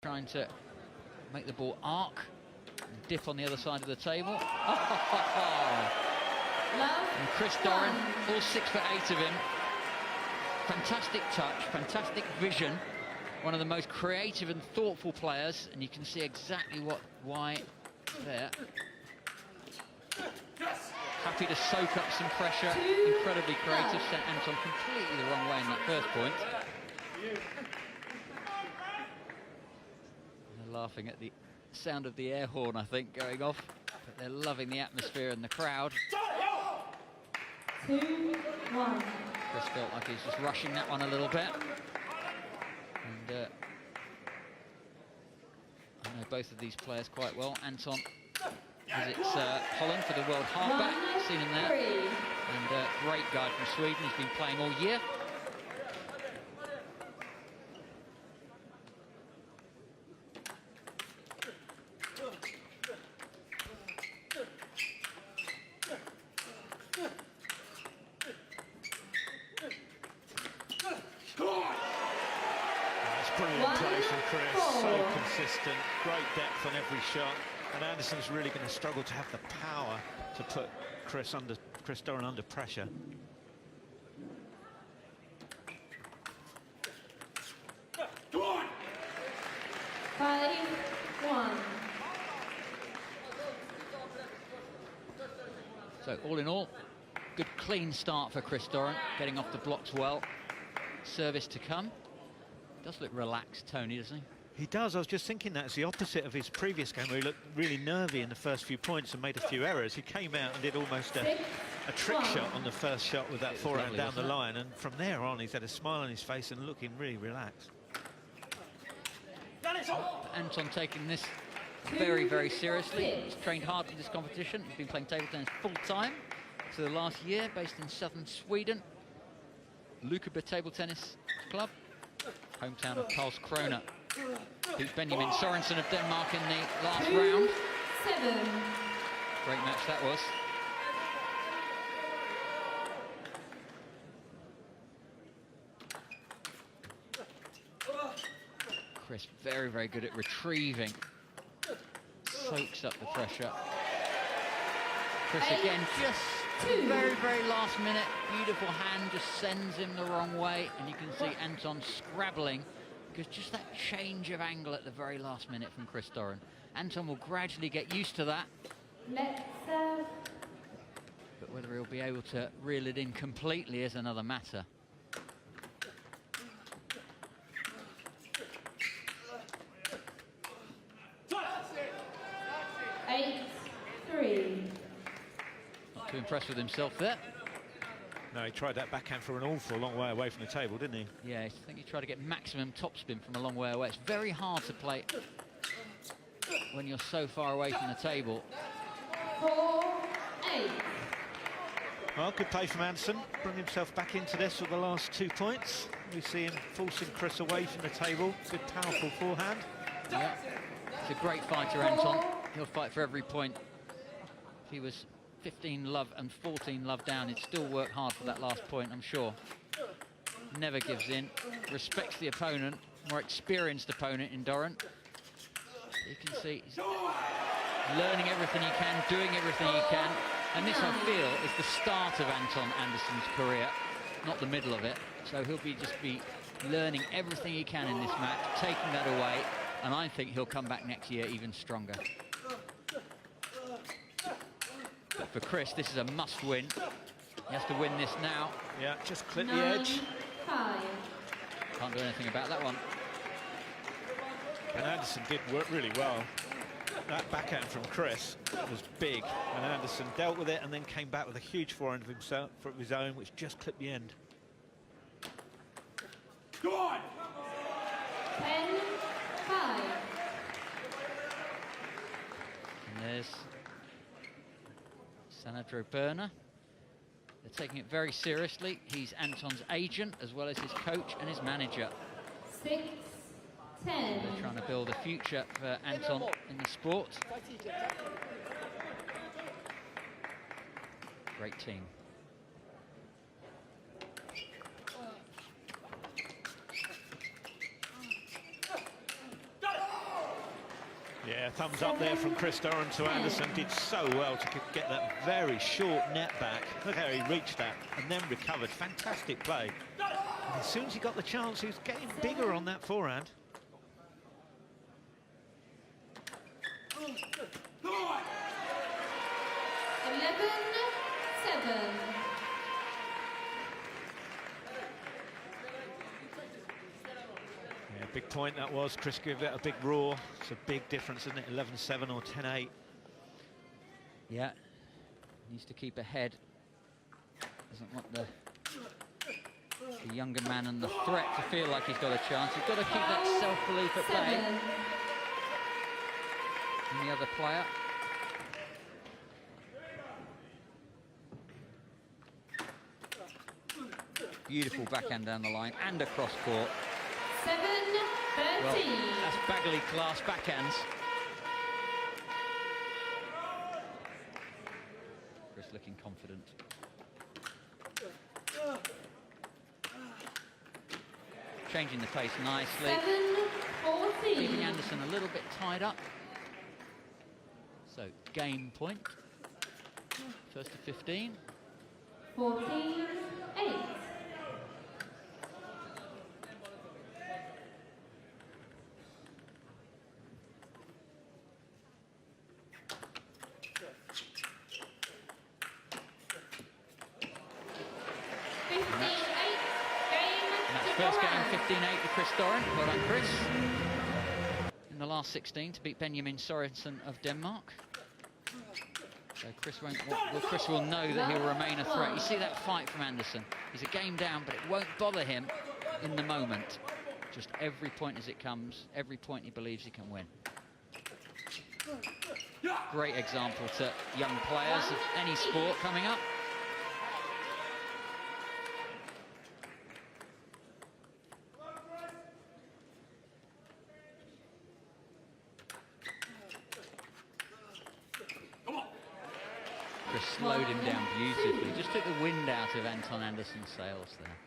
trying to make the ball arc and dip on the other side of the table. And Chris Doran, all 6'8" of him. Fantastic touch, fantastic vision. One of the most creative and thoughtful players, and you can see exactly why there. Happy to soak up some pressure, incredibly creative, sent Anton completely the wrong way in that first point. They're laughing at the sound of the air horn, I think, going off, but they're loving the atmosphere and the crowd. 2-1. Chris felt like he's just rushing that one a little bit. And I know both of these players quite well. Anton visits Holland for the World Halfback. Seen him there. And great guy from Sweden. He's been playing all year. Brilliant play from Chris, so consistent, great depth on every shot, and Anderson's really going to struggle to have the power to put Chris Doran under pressure. Come on! 5-1. So all in all, good clean start for Chris Doran, getting off the blocks well. Service to come. Does look relaxed, Tony, doesn't he? He does. I was just thinking that's the opposite of his previous game, where he looked really nervy in the first few points and made a few errors. He came out and did almost a trick shot on the first shot with that forehand down the line, and from there on he's had a smile on his face and looking really relaxed. Anton taking this very, very seriously. He's trained hard for this competition. He's been playing table tennis full-time for the last year, based in southern Sweden. Lukeby Table Tennis Club, hometown of Karlskrona. Beat Benjamin Sorensen of Denmark in the last round. 7. Great match that was. Chris very, very good at retrieving. Soaks up the pressure. Chris again, just very, very last minute, beautiful hand, just sends him the wrong way, and you can see Anton scrabbling, because just that change of angle at the very last minute from Chris Doran. Anton will gradually get used to that. Let's serve. But whether he'll be able to reel it in completely is another matter. Not too impressed with himself there. No, he tried that backhand from an awful long way away from the table, didn't he? Yeah, I think he tried to get maximum topspin from a long way away. It's very hard to play when you're so far away from the table. 4-8. Well, good play from Anton. Bring himself back into this with the last 2 points. We see him forcing Chris away from the table. Good, powerful forehand. Yeah, it's a great fighter, Anton. He'll fight for every point. If he was 15 love and 14 love down, he'd still work hard for that last point, I'm sure. Never gives in, respects the opponent, more experienced opponent in Doran. You can see he's learning everything he can, doing everything he can. And this, I feel, is the start of Anton Anderson's career, not the middle of it. So he'll just be learning everything he can in this match, taking that away, and I think he'll come back next year even stronger. But for Chris, this is a must-win. He has to win this now. Yeah, just clip the edge. 9-5. Can't do anything about that one. And Anderson did work really well. That backhand from Chris was big, and Anderson dealt with it and then came back with a huge forehand of himself, of his own, which just clipped the end. Go on! 10-5. And there's Sanadro Berner. They're taking it very seriously. He's Anton's agent as well as his coach and his manager. 6-10. They're trying to build a future for Anton in the sport. Great team. Yeah, thumbs up there from Chris Doran to Anderson. Did so well to get that very short net back. Look how he reached that and then recovered. Fantastic play. And as soon as he got the chance, he was getting bigger on that forehand. 11-7. Yeah, big point that was. Chris gave it a big roar. It's a big difference, isn't it? 11-7 or 10-8. Yeah, needs to keep ahead. Doesn't want the younger man and the threat to feel like he's got a chance. He's got to keep that self-belief at bay. And the other player. Beautiful backhand down the line and across court. 7-13. Well, that's Bagley class backhands. Chris looking confident. Changing the pace nicely. 7-14. Leaving Anderson a little bit tied up. So, game point. First to 15. 14-8. First game, 15-8 to Chris Doran. Well done, Chris. In the last 16 to beat Benjamin Sorensen of Denmark. So Chris will know that he'll remain a threat. You see that fight from Anderson. He's a game down, but it won't bother him in the moment. Just every point as it comes, every point he believes he can win. Great example to young players of any sport coming up. Chris slowed him down beautifully. Just took the wind out of Anton Anderson's sails there.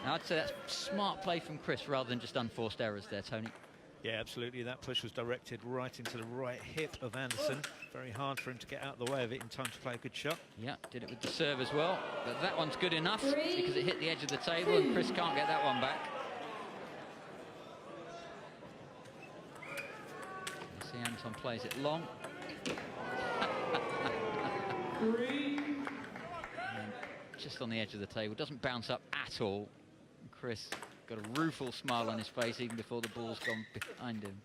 Now I'd say that's smart play from Chris rather than just unforced errors there, Tony. Yeah, absolutely. That push was directed right into the right hip of Anderson. Very hard for him to get out of the way of it in time to play a good shot. Yeah, did it with the serve as well. But that one's good enough because it hit the edge of the table and Chris can't get that one back. You see Anton plays it long. Just on the edge of the table, doesn't bounce up at all. Chris got a rueful smile on his face even before the ball's gone behind him.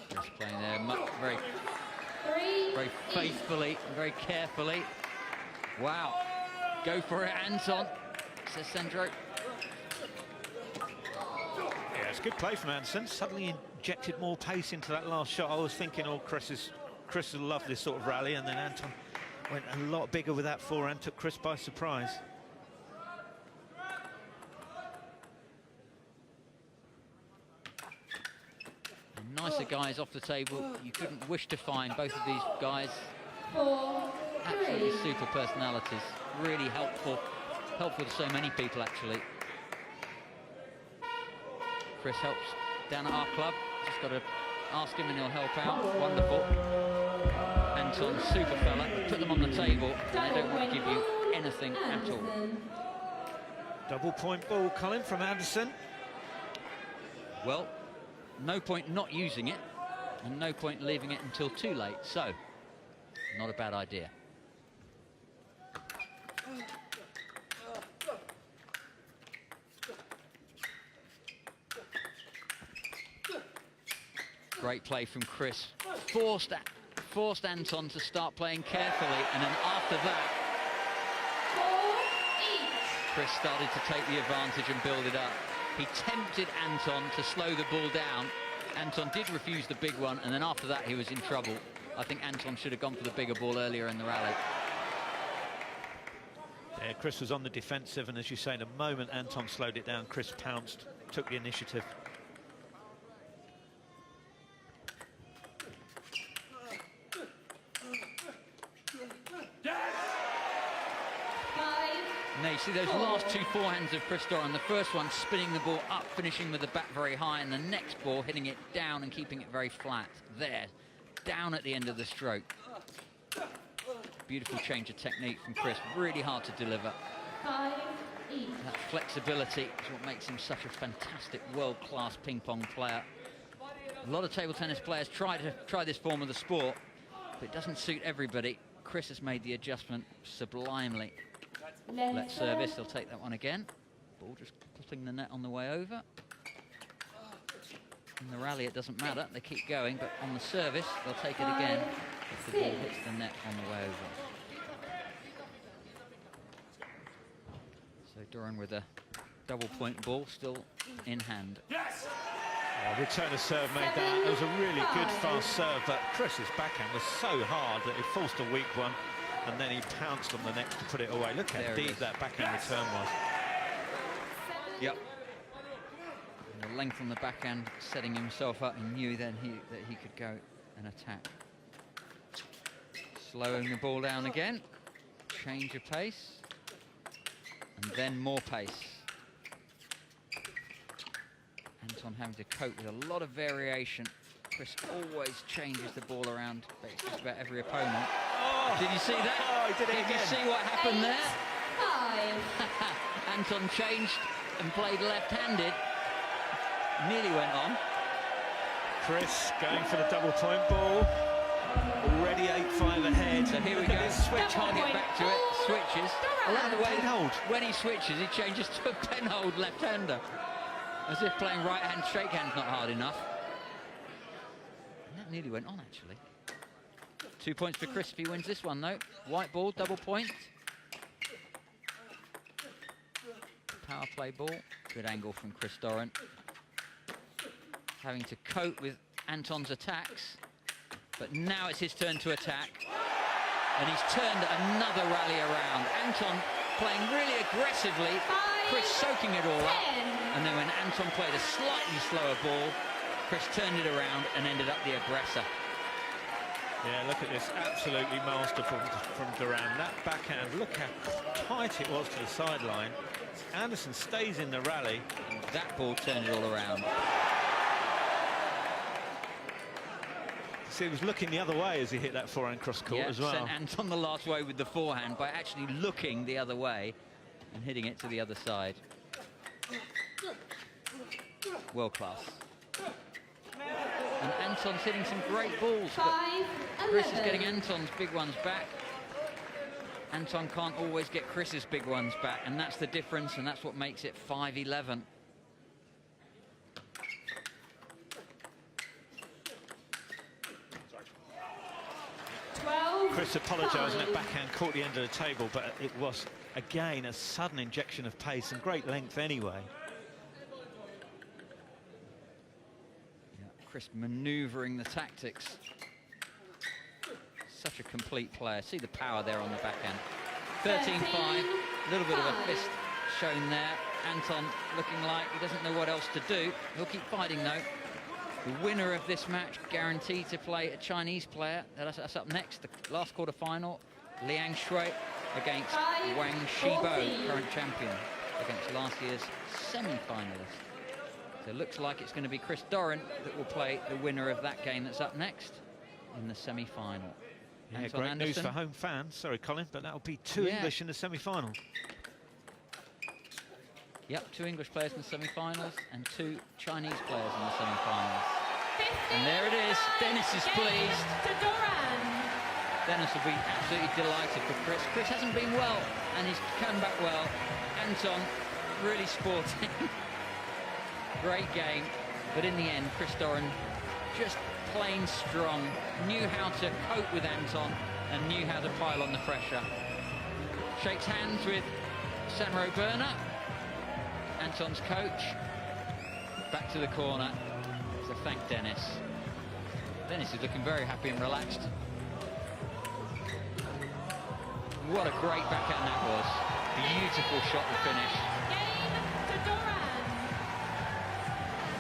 Chris playing there very faithfully and very carefully. Wow, go for it, Anton, says Sandro. Yeah, it's good play from Anderson. Suddenly injected more pace into that last shot. I was thinking, oh, Chris will love this sort of rally, and then Anton went a lot bigger with that forehand, took Chris by surprise. And nicer guys off the table. You couldn't wish to find both of these guys. Absolutely super personalities. Really helpful to so many people, actually. Chris helps down at our club. Just got to ask him and he'll help out. Wonderful. Anton, super fella. Put them on the table and they don't want to give you anything at all. Double point ball, Colin, from Anderson. Well, no point not using it and no point leaving it until too late. So, not a bad idea. Great play from Chris. Forced Anton to start playing carefully, and then after that, Chris started to take the advantage and build it up. He tempted Anton to slow the ball down. Anton did refuse the big one, and then after that he was in trouble. I think Anton should have gone for the bigger ball earlier in the rally. Yeah, Chris was on the defensive, and as you say, the moment Anton slowed it down, Chris pounced, took the initiative. Now you see those last two forehands of Chris Doran. The first one spinning the ball up, finishing with the bat very high, and the next ball hitting it down and keeping it very flat. There, down at the end of the stroke. Beautiful change of technique from Chris. Really hard to deliver. 5 each. That flexibility is what makes him such a fantastic world-class ping pong player. A lot of table tennis players try this form of the sport, but it doesn't suit everybody. Chris has made the adjustment sublimely. Let service, he'll take that one again. Ball just clipping the net on the way over. In the rally, it doesn't matter, they keep going, but on the service, they'll take it again if the ball hits the net on the way over. So Doran with a double point ball still in hand. Yes! Oh, return of serve made that. It was a really good fast serve, but Chris's backhand was so hard that he forced a weak one, and then he pounced on the next to put it away. Look how deep that backhand return was. Yep. And the length on the backhand, setting himself up. He knew then that he could go and attack. Slowing the ball down again. Change of pace. And then more pace. Anton having to cope with a lot of variation. Chris always changes the ball around just about every opponent. Oh, did you see that? Oh, he did it again. Did you see what happened there? 5. Anton changed and played left-handed. Nearly went on. Chris going for the double point ball. Already 8-5 ahead. So here we go. Switch. Can't get back to it. Switches. I like the way hold. When he switches, he changes to a pen hold left-hander. As if playing right hand, shake hand's not hard enough. And that nearly went on, actually. 2 points for Chris if he wins this one, though. White ball, double point. Power play ball. Good angle from Chris Doran. Having to cope with Anton's attacks. But now it's his turn to attack. And he's turned another rally around. Anton playing really aggressively. Chris soaking it all up. And then when Anton played a slightly slower ball, Chris turned it around and ended up the aggressor. Yeah, look at this, absolutely masterful from Doran. That backhand, look how tight it was to the sideline. Anderson stays in the rally. And that ball turned it all around. See, he was looking the other way as he hit that forehand cross court as well. Sent Anton the last way with the forehand by actually looking the other way and hitting it to the other side. World class. And Anton's hitting some great balls. Chris is getting Anton's big ones back. Anton can't always get Chris's big ones back, and that's the difference, and that's what makes it 5-11. Chris apologising, that backhand caught the end of the table, but it was, again, a sudden injection of pace and great length anyway. Yeah, Chris manoeuvring the tactics. Such a complete player. See the power there on the backhand. 13-5, a little bit of a fist shown there. Anton looking like he doesn't know what else to do. He'll keep fighting though. The winner of this match guaranteed to play a Chinese player. That's up next, the last quarter-final. Liang Shui against Wang Shibo, current champion, against last year's semi-finalist. So it looks like it's going to be Chris Doran that will play the winner of that game that's up next in the semi-final. Yeah, Anton great Anderson. news for home fans. Sorry, Colin, but that'll be two English in the semi-final. Yep, 2 English players in the semi-finals and 2 Chinese players in the semi-finals. And there it is. Dennis is pleased. Dennis will be absolutely delighted for Chris. Chris hasn't been well, and he's come back well. Anton, really sporting. Great game. But in the end, Chris Doran just plain strong. Knew how to cope with Anton and knew how to pile on the pressure. Shakes hands with Sanro Berner, Anton's coach. Back to the corner to thank Dennis. Dennis is looking very happy and relaxed. What a great backhand that was. Beautiful shot to finish.